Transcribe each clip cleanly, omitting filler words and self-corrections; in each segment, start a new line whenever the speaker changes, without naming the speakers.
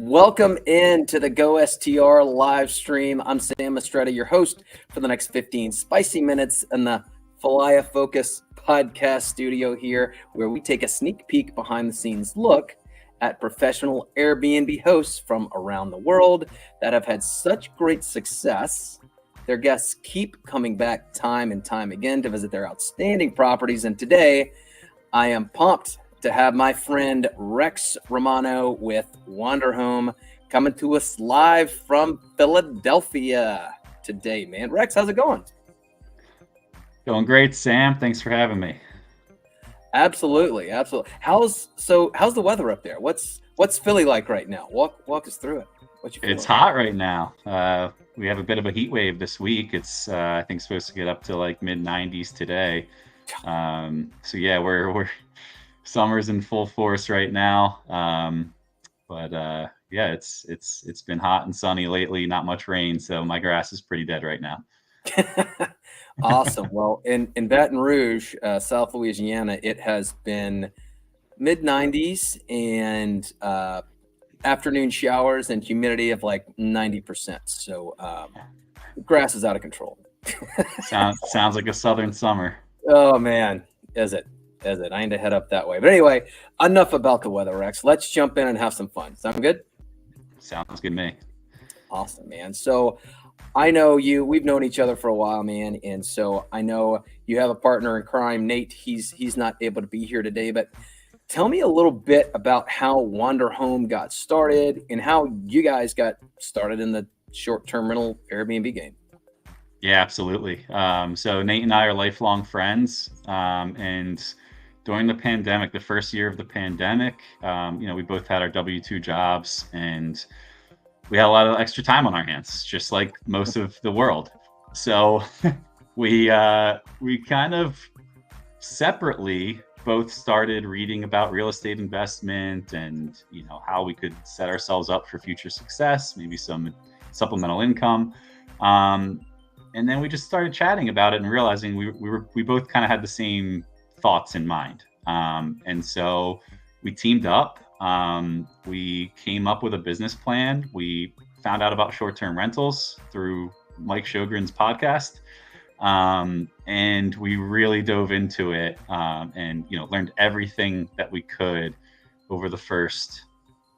Welcome in to the Go STR live stream. I'm Sam Estrada, your host for the next 15 spicy minutes in the Falaya Focus podcast studio here, where we take a sneak peek behind the scenes look at professional Airbnb hosts from around the world that have had such great success. Their guests keep coming back time and time again to visit their outstanding properties. And today I am pumped to have my friend Rex Romano with Wander Home coming to us live from Philadelphia today, man. Rex, how's it going?
Going great, Sam. Thanks for having me.
Absolutely. How's the weather up there? What's Philly like right now? Walk us through it.
It's hot right now. We have a bit of a heat wave this week. It's I think supposed to get up to like mid 90s today. So yeah, we're summer's in full force right now. Yeah, it's been hot and sunny lately, not much rain, so my grass is pretty dead right now.
Awesome. Well, in Baton Rouge, South Louisiana, it has been mid 90s and afternoon showers and humidity of like 90%. So grass is out of control.
Sounds like a southern summer.
Oh man, is it? I need to head up that way. But anyway, enough about the weather, Rex. Let's jump in and have some fun. Sound good?
Sounds good to me.
Awesome, man. So I know you. We've known each other for a while, man. And so I know you have a partner in crime, Nate. He's not able to be here today, but tell me a little bit about how Wander Home got started and how you guys got started in the short-term rental Airbnb game.
Yeah, absolutely. So Nate and I are lifelong friends, and during the pandemic, the first year of the pandemic, we both had our W-2 jobs and we had a lot of extra time on our hands, just like most of the world. So we kind of separately both started reading about real estate investment and, how we could set ourselves up for future success, maybe some supplemental income. And then we just started chatting about it and realizing we both kind of had the same thoughts in mind. And so we teamed up. We came up with a business plan. We found out about short-term rentals through Mike Sjogren's podcast. And we really dove into it, and, learned everything that we could over the first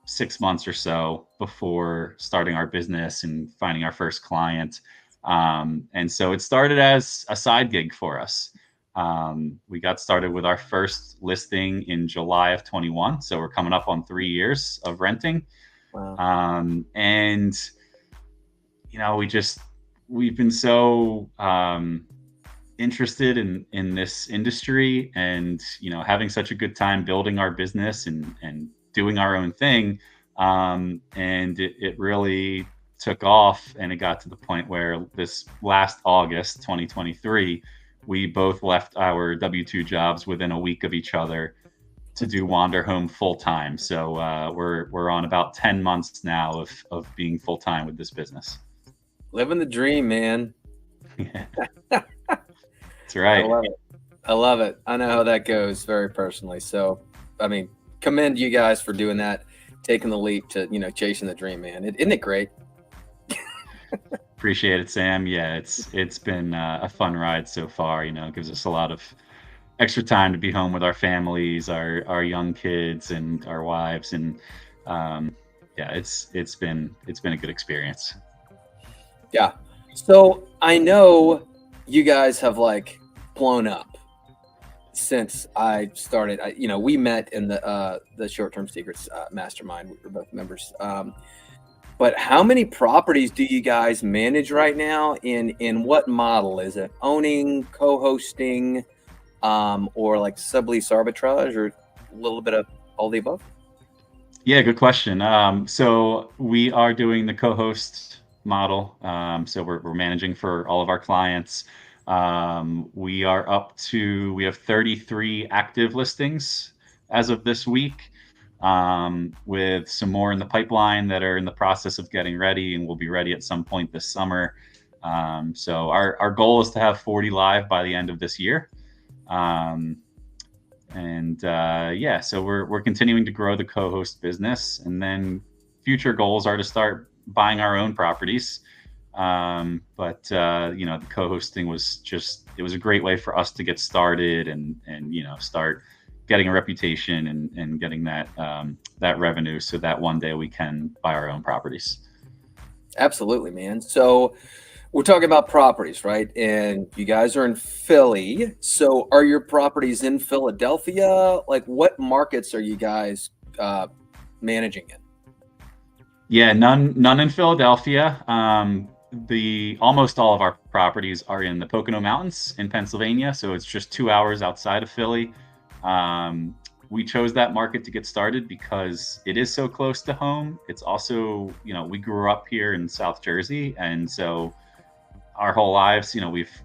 6 months or so before starting our business and finding our first client. And so it started as a side gig for us. We got started with our first listing in July of 21. So we're coming up on 3 years of renting.
Wow.
And, we've been so interested in this industry and, having such a good time building our business and doing our own thing. And it really took off, and it got to the point where this last August 2023, we both left our W-2 jobs within a week of each other to do Wander Home full time. So we're on about 10 months now of being full time with this business.
Living the dream, man.
Yeah. That's right.
I love it. I know how that goes very personally. So, commend you guys for doing that, taking the leap to, chasing the dream, man. Isn't it great?
Appreciate it, Sam. Yeah, it's been a fun ride so far. It gives us a lot of extra time to be home with our families, our young kids, and our wives, and it's been a good experience.
Yeah. So I know you guys have blown up since I started. We met in the Short-Term Secrets Mastermind. We were both members. But how many properties do you guys manage right now? In what model? Is it owning, co-hosting, or sublease arbitrage, or a little bit of all the above?
Yeah, good question. So we are doing the co-host model. So we're managing for all of our clients. We have 33 active listings as of this week. With some more in the pipeline that are in the process of getting ready and will be ready at some point this summer. So our goal is to have 40 live by the end of this year. So we're continuing to grow the co-host business. And then future goals are to start buying our own properties. But the co-hosting was it was a great way for us to get started and start getting a reputation and getting that revenue so that one day we can buy our own properties.
Absolutely, man. So we're talking about properties, right? And you guys are in Philly. So are your properties in Philadelphia? Like, what markets are you guys managing in?
Yeah, none in Philadelphia. Almost all of our properties are in the Pocono Mountains in Pennsylvania, so it's just 2 hours outside of Philly. We chose that market to get started because it is so close to home. It's also, we grew up here in South Jersey, and so our whole lives,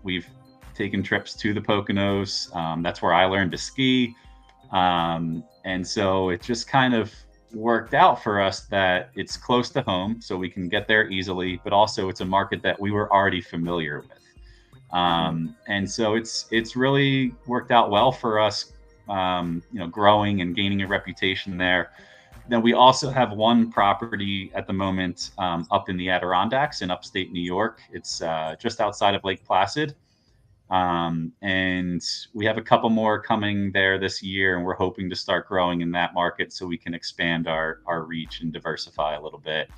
we've taken trips to the Poconos. That's where I learned to ski, and so it just kind of worked out for us that it's close to home, so we can get there easily, but also it's a market that we were already familiar with. And so it's really worked out well for us, growing and gaining a reputation there. Then we also have one property at the moment up in the Adirondacks in upstate New York. It's just outside of Lake Placid. And we have a couple more coming there this year, and we're hoping to start growing in that market so we can expand our reach and diversify a little bit.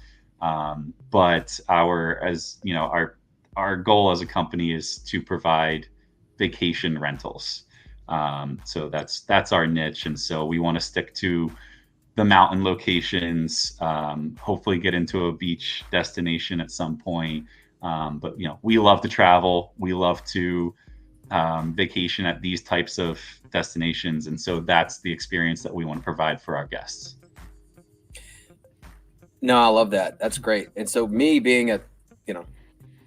But our goal as a company is to provide vacation rentals. So that's our niche, and so we want to stick to the mountain locations. Hopefully, get into a beach destination at some point. But we love to travel. We love to vacation at these types of destinations, and so that's the experience that we want to provide for our guests.
No, I love that. That's great. And so me being a,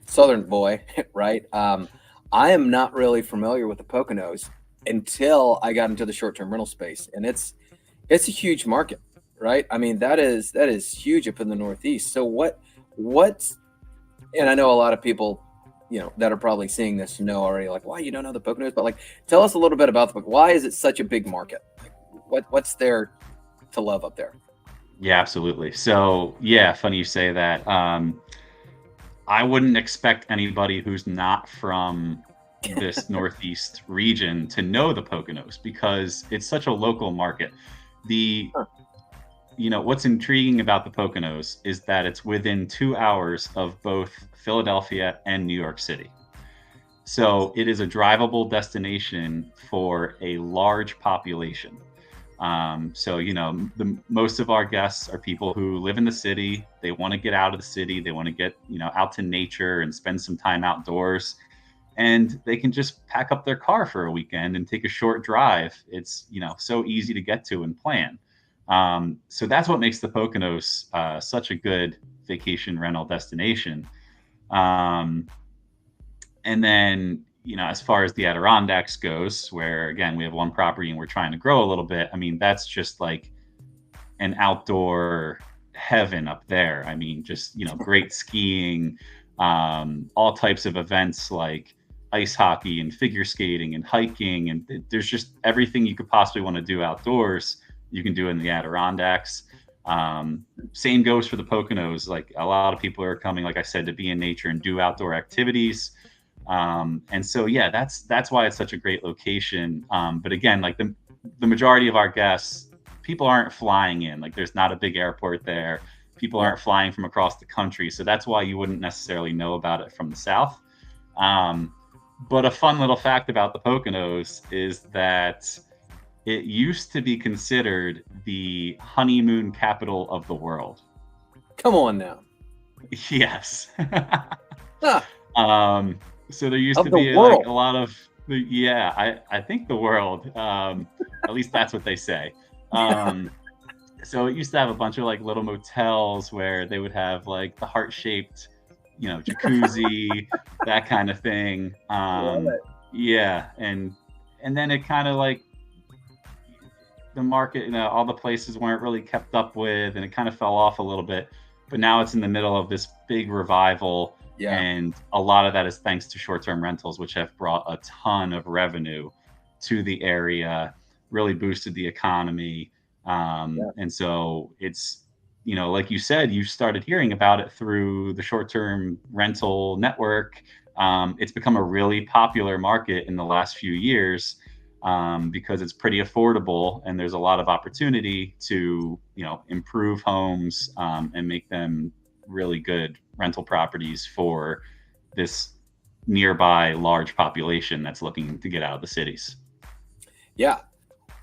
Southern boy, right? I am not really familiar with the Poconos until I got into the short-term rental space, and it's a huge market, right? I mean, that is huge up in the Northeast. So what's, and I know a lot of people, that are probably seeing this know already, like, why you don't know the Poconos, but like, tell us a little bit about why is it such a big market? Like, what's there to love up there?
Yeah, absolutely. So yeah, funny you say that. I wouldn't expect anybody who's not from this Northeast region to know the Poconos because it's such a local market. What's intriguing about the Poconos is that it's within 2 hours of both Philadelphia and New York City. So it is a drivable destination for a large population. Most of our guests are people who live in the city. They want to get out of the city. They want to get, out to nature and spend some time outdoors. And they can just pack up their car for a weekend and take a short drive. It's, so easy to get to and plan. So that's what makes the Poconos such a good vacation rental destination. And then, as far as the Adirondacks goes, where again, we have one property and we're trying to grow a little bit. I mean, that's just like an outdoor heaven up there. I mean, just, great skiing, all types of events like ice hockey and figure skating and hiking. And there's just everything you could possibly want to do outdoors. You can do in the Adirondacks. Same goes for the Poconos. Like a lot of people are coming, like I said, to be in nature and do outdoor activities. And so, yeah, that's why it's such a great location. But again, like the majority of our guests, people aren't flying in, like there's not a big airport there. People aren't flying from across the country. So that's why you wouldn't necessarily know about it from the South. But a fun little fact about the Poconos is that it used to be considered the honeymoon capital of the world.
Come on now.
Yes.
Huh.
So there used to be like a lot of, I think the world, at least that's what they say. So it used to have a bunch of like little motels where they would have like the heart-shaped, jacuzzi, that kind of thing. Yeah. And then it kind of like the market, all the places weren't really kept up with, and it kind of fell off a little bit, but now it's in the middle of this big revival.
Yeah.
And a lot of that is thanks to short-term rentals, which have brought a ton of revenue to the area, really boosted the economy. And so it's like you said, you started hearing about it through the short-term rental network. It's become a really popular market in the last few years, because it's pretty affordable and there's a lot of opportunity to, improve homes, and make them really good rental properties for this nearby large population that's looking to get out of the cities.
Yeah,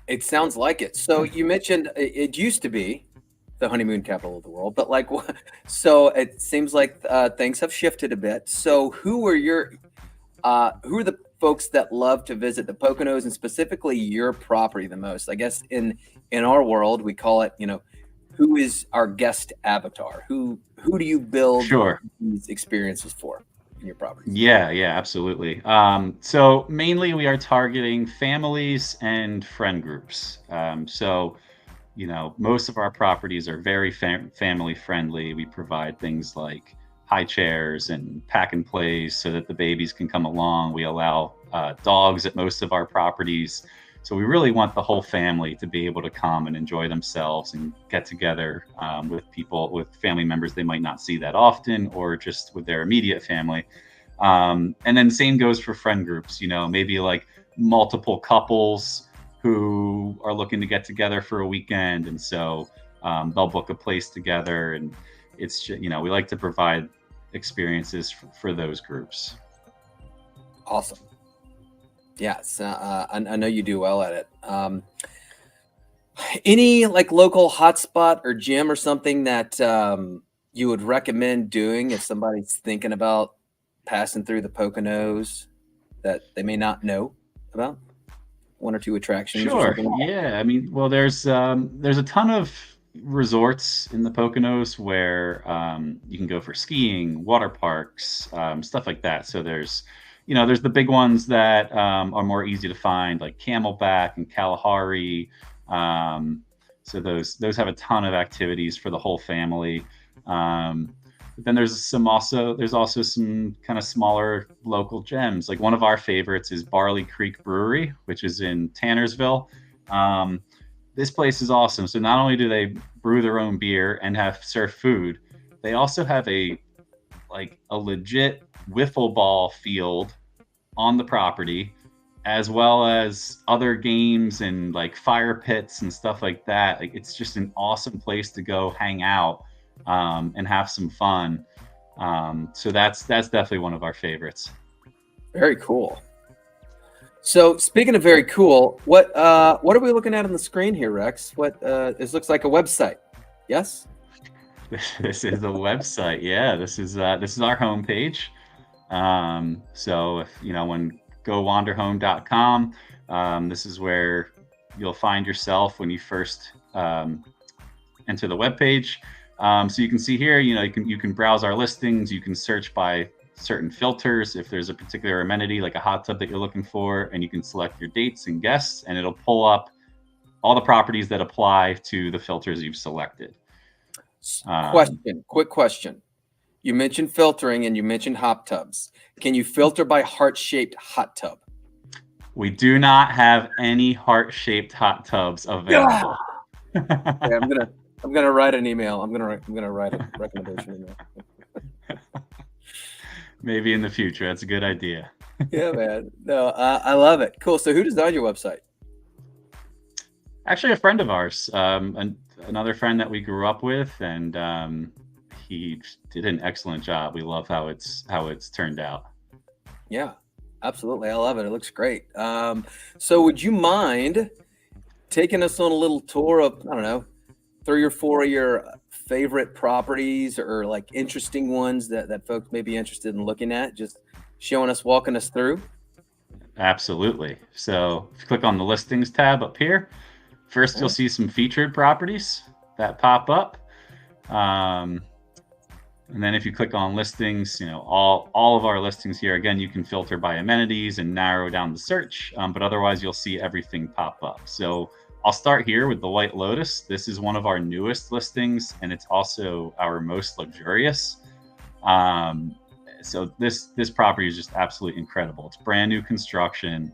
it sounds like it. So you mentioned it used to be the honeymoon capital of the world, but like, so it seems like things have shifted a bit. So who are the folks that love to visit the Poconos and specifically your property the most? I guess in our world we call it, who is our guest avatar? Who do you build
Sure.
these experiences for in your properties?
Yeah, absolutely. So mainly we are targeting families and friend groups. So, most of our properties are very family friendly. We provide things like high chairs and pack and plays so that the babies can come along. We allow dogs at most of our properties. So we really want the whole family to be able to come and enjoy themselves and get together, with family members they might not see that often, or just with their immediate family. And then same goes for friend groups, maybe like multiple couples who are looking to get together for a weekend. And so they'll book a place together. And it's, we like to provide experiences for those groups.
Awesome. Yes, I know you do well at it. Any like local hotspot or gym or something that you would recommend doing if somebody's thinking about passing through the Poconos that they may not know about? One or two attractions or
Sure.
something?
Yeah. I mean, well, there's a ton of resorts in the Poconos where you can go for skiing, water parks, stuff like that. So there's the big ones that are more easy to find, like Camelback and Kalahari. So those have a ton of activities for the whole family. But then there's also some kind of smaller local gems. Like one of our favorites is Barley Creek Brewery, which is in Tannersville. This place is awesome. So not only do they brew their own beer and serve food, they also have a legit wiffle ball field on the property, as well as other games and like fire pits and stuff like that. Like it's just an awesome place to go hang out, and have some fun. So that's definitely one of our favorites.
Very cool. So speaking of very cool, what are we looking at on the screen here, Rex? What this looks like a website. Yes?
This is a website. Yeah, this is our homepage. So if when gowanderhome.com, this is where you'll find yourself when you first enter the webpage. So you can see here, you can browse our listings. You can search by certain filters if there's a particular amenity like a hot tub that you're looking for, and you can select your dates and guests, and it'll pull up all the properties that apply to the filters you've selected.
Quick question. You mentioned filtering and you mentioned hot tubs. Can you filter by heart-shaped hot tub?
We do not have any heart-shaped hot tubs available.
Yeah. Okay, I'm gonna write an email. I'm gonna write a recommendation email.
Maybe in the future. That's a good idea.
Yeah, man. No, I love it. Cool. So who designed your website?
Actually, a friend of ours, another friend that we grew up with, and he did an excellent job. We love how it's turned out.
Yeah, absolutely. I love it. It looks great. So would you mind taking us on a little tour of, I don't know, 3 or 4 of your favorite properties or like interesting ones that folks may be interested in looking at, just walking us through?
Absolutely. So if you click on the listings tab up here, first you'll see some featured properties that pop up. And then if you click on listings, all of our listings here, again, you can filter by amenities and narrow down the search, but otherwise you'll see everything pop up. So I'll start here with the White Lotus. This is one of our newest listings, and it's also our most luxurious. So this property is just absolutely incredible. It's brand new construction.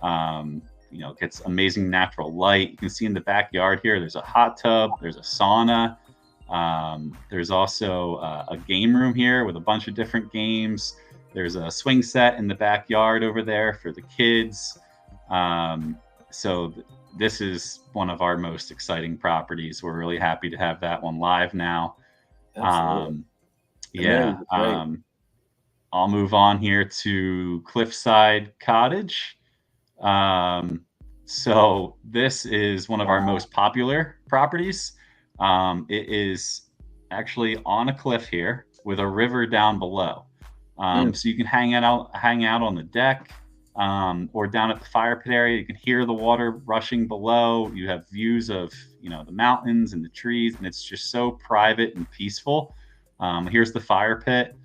It gets amazing natural light. You can see in the backyard here, there's a hot tub, there's a sauna. There's also a game room here with a bunch of different games. There's a swing set in the backyard over there for the kids. So this is one of our most exciting properties. We're really happy to have that one live now.
Absolutely.
Yeah. I'll move on here to Cliffside Cottage. So this is one of our most popular properties. It is actually on a cliff here with a river down below. So you can hang out on the deck, or down at the fire pit area. You can hear the water rushing below. You have views of, the mountains and the trees, and it's just so private and peaceful. Here's the fire pit.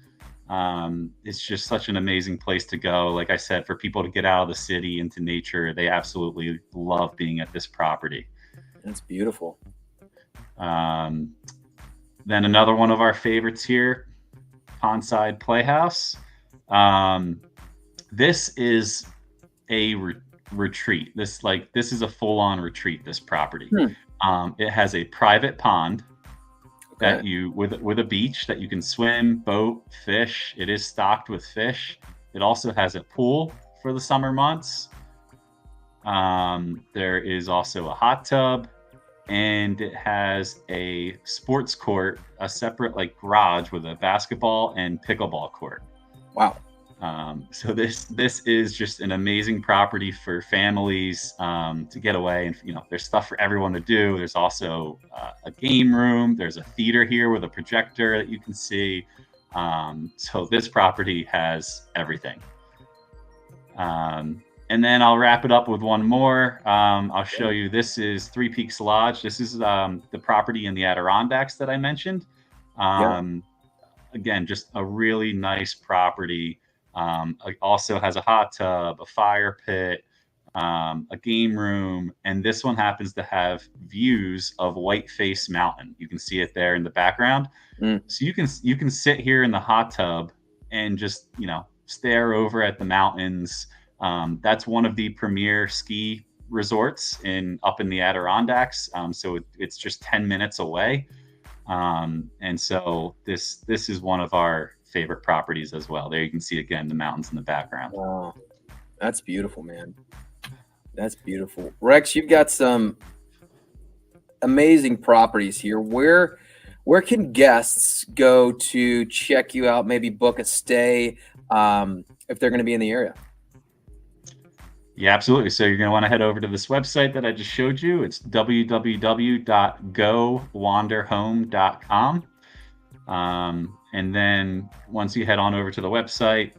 It's just such an amazing place to go. Like I said, for people to get out of the city into nature, they absolutely love being at this property.
That's beautiful.
Then another one of our favorites here, Pondside Playhouse. This is a retreat. This is a full-on retreat, this property. It has a private pond that with a beach that you can swim, boat, fish. It is stocked with fish. It also has a pool for the summer months. There is also a hot tub, and it has a sports court, a separate garage with a basketball and pickleball court.
Wow.
So this is just an amazing property for families to get away, and there's stuff for everyone to do. There's also a game room. There's a theater here with a projector that you can see. So this property has everything. And then I'll wrap it up with one more. I'll show you. This is Three Peaks Lodge. This is the property in the Adirondacks that I mentioned. Again, just a really nice property. It also has a hot tub, a fire pit, a game room, and this one happens to have views of Whiteface Mountain. You can see it there in the background. So you can sit here in the hot tub and just stare over at the mountains. That's one of the premier ski resorts up in the Adirondacks. So it's just 10 minutes away. And so this is one of our favorite properties as well. There you can see again the mountains in the background.
Wow, that's beautiful, man. That's beautiful. Rex, you've got some amazing properties here. Where can guests go to check you out, maybe book a stay if they're going to be in the area?
Yeah, absolutely. So you're going to want to head over to this website that I just showed you. It's www.gowanderhome.com. And then once you head on over to the website,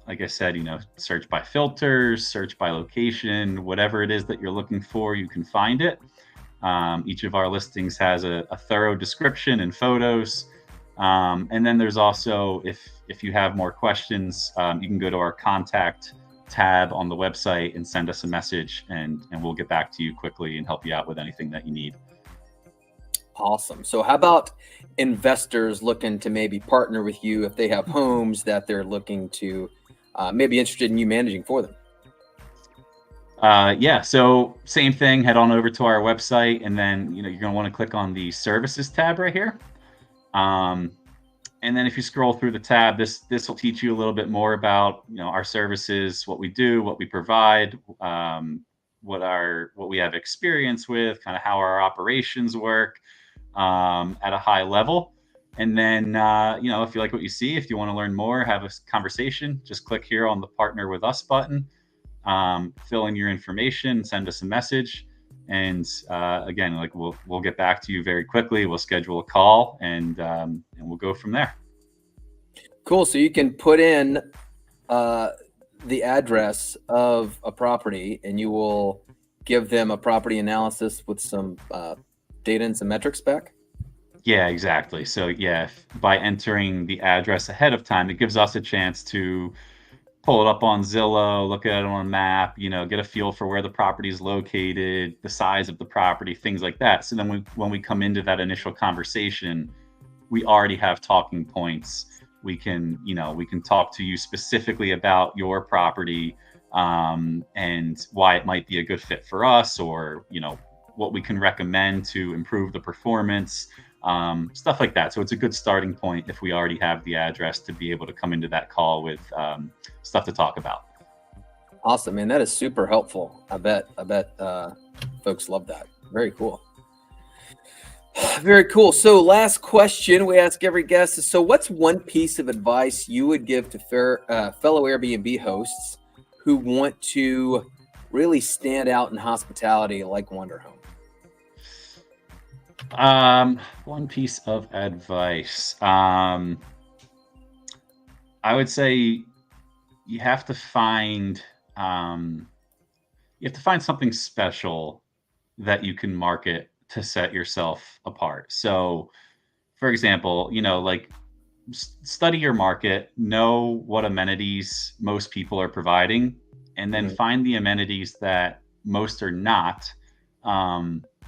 like I said, search by filters, search by location, whatever it is that you're looking for, you can find it. Each of our listings has a thorough description and photos. And then there's also, if you have more questions, you can go to our contact tab on the website and send us a message, and we'll get back to you quickly and help you out with anything that you need.
Awesome. So how about investors looking to maybe partner with you if they have homes that they're looking to maybe interested in you managing for them?
Yeah, so same thing, head on over to our website, and then you're going to want to click on the services tab right here. And then if you scroll through the tab, this will teach you a little bit more about our services, what we do, what we provide, what we have experience with, kind of how our operations work at a high level. And then if you like what you see, if you want to learn more, have a conversation, just click here on the Partner with Us button, fill in your information, send us a message. And again, we'll get back to you very quickly. We'll schedule a call, and we'll go from there.
Cool. So you can put in the address of a property, and you will give them a property analysis with some data and some metrics back.
Yeah, exactly. So yeah, by entering the address ahead of time, it gives us a chance to pull it up on Zillow, look at it on a map, get a feel for where the property is located, the size of the property, things like that. So then when we come into that initial conversation, we already have talking points. We can talk to you specifically about your property and why it might be a good fit for us, or, what we can recommend to improve the performance. stuff like that. So it's a good starting point if we already have the address to be able to come into that call with stuff to talk about.
Awesome, man. That is super helpful. I bet folks love that. Very cool. Very cool. So last question we ask every guest is, so what's one piece of advice you would give to fellow Airbnb hosts who want to really stand out in hospitality like Wander Home?
One piece of advice. I would say you have to find something special that you can market to set yourself apart. So, for example, like study your market, know what amenities most people are providing, and then find the amenities that most are not,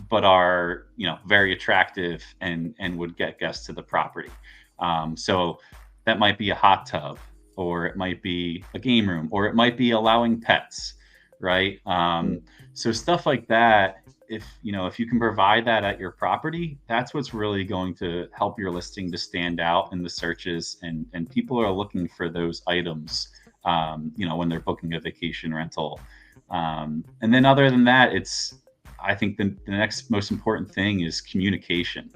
but are very attractive and would get guests to the property. So that might be a hot tub, or it might be a game room, or it might be allowing pets, right? So stuff like that. If you can provide that at your property, that's what's really going to help your listing to stand out in the searches, and people are looking for those items, when they're booking a vacation rental. And then other than that, I think the next most important thing is communication.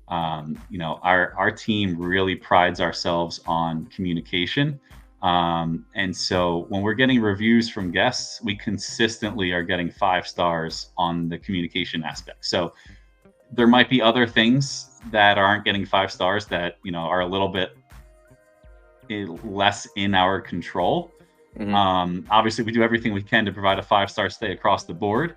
Our team really prides ourselves on communication. And so when we're getting reviews from guests, we consistently are getting 5 stars on the communication aspect. So there might be other things that aren't getting 5 stars that, are a little bit less in our control. Obviously we do everything we can to provide a 5-star stay across the board,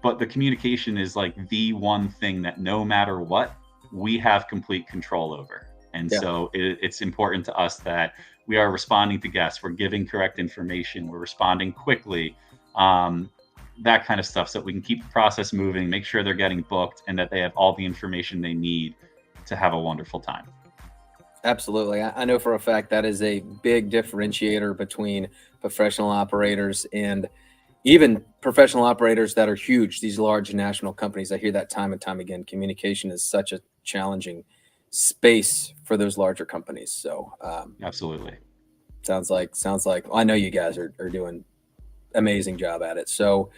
but the communication is like the one thing that no matter what, we have complete control over. And so it's important to us that we are responding to guests. We're giving correct information. We're responding quickly, that kind of stuff, so that we can keep the process moving, make sure they're getting booked, and that they have all the information they need to have a wonderful time.
Absolutely. I know for a fact that is a big differentiator between professional operators and even professional operators that are huge, these large national companies. I hear that time and time again. Communication is such a challenging space for those larger companies. So
absolutely.
Sounds like I know you guys are doing amazing job at it. So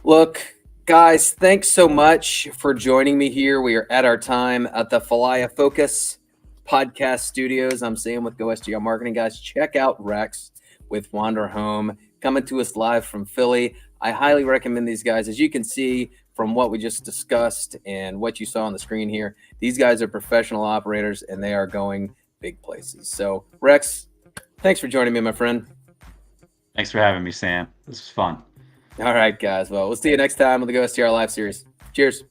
look, guys, thanks so much for joining me here. We are at our time at the Falaya Focus podcast studios. I'm Sam with Go STR Marketing. Guys, check out Rex with Wander Home, coming to us live from Philly. I highly recommend these guys. As you can see from what we just discussed and what you saw on the screen here, these guys are professional operators and they are going big places. So Rex, thanks for joining me, my friend.
Thanks for having me, Sam. This was fun.
All right, guys. Well, we'll see you next time on the Go STR Live series. Cheers.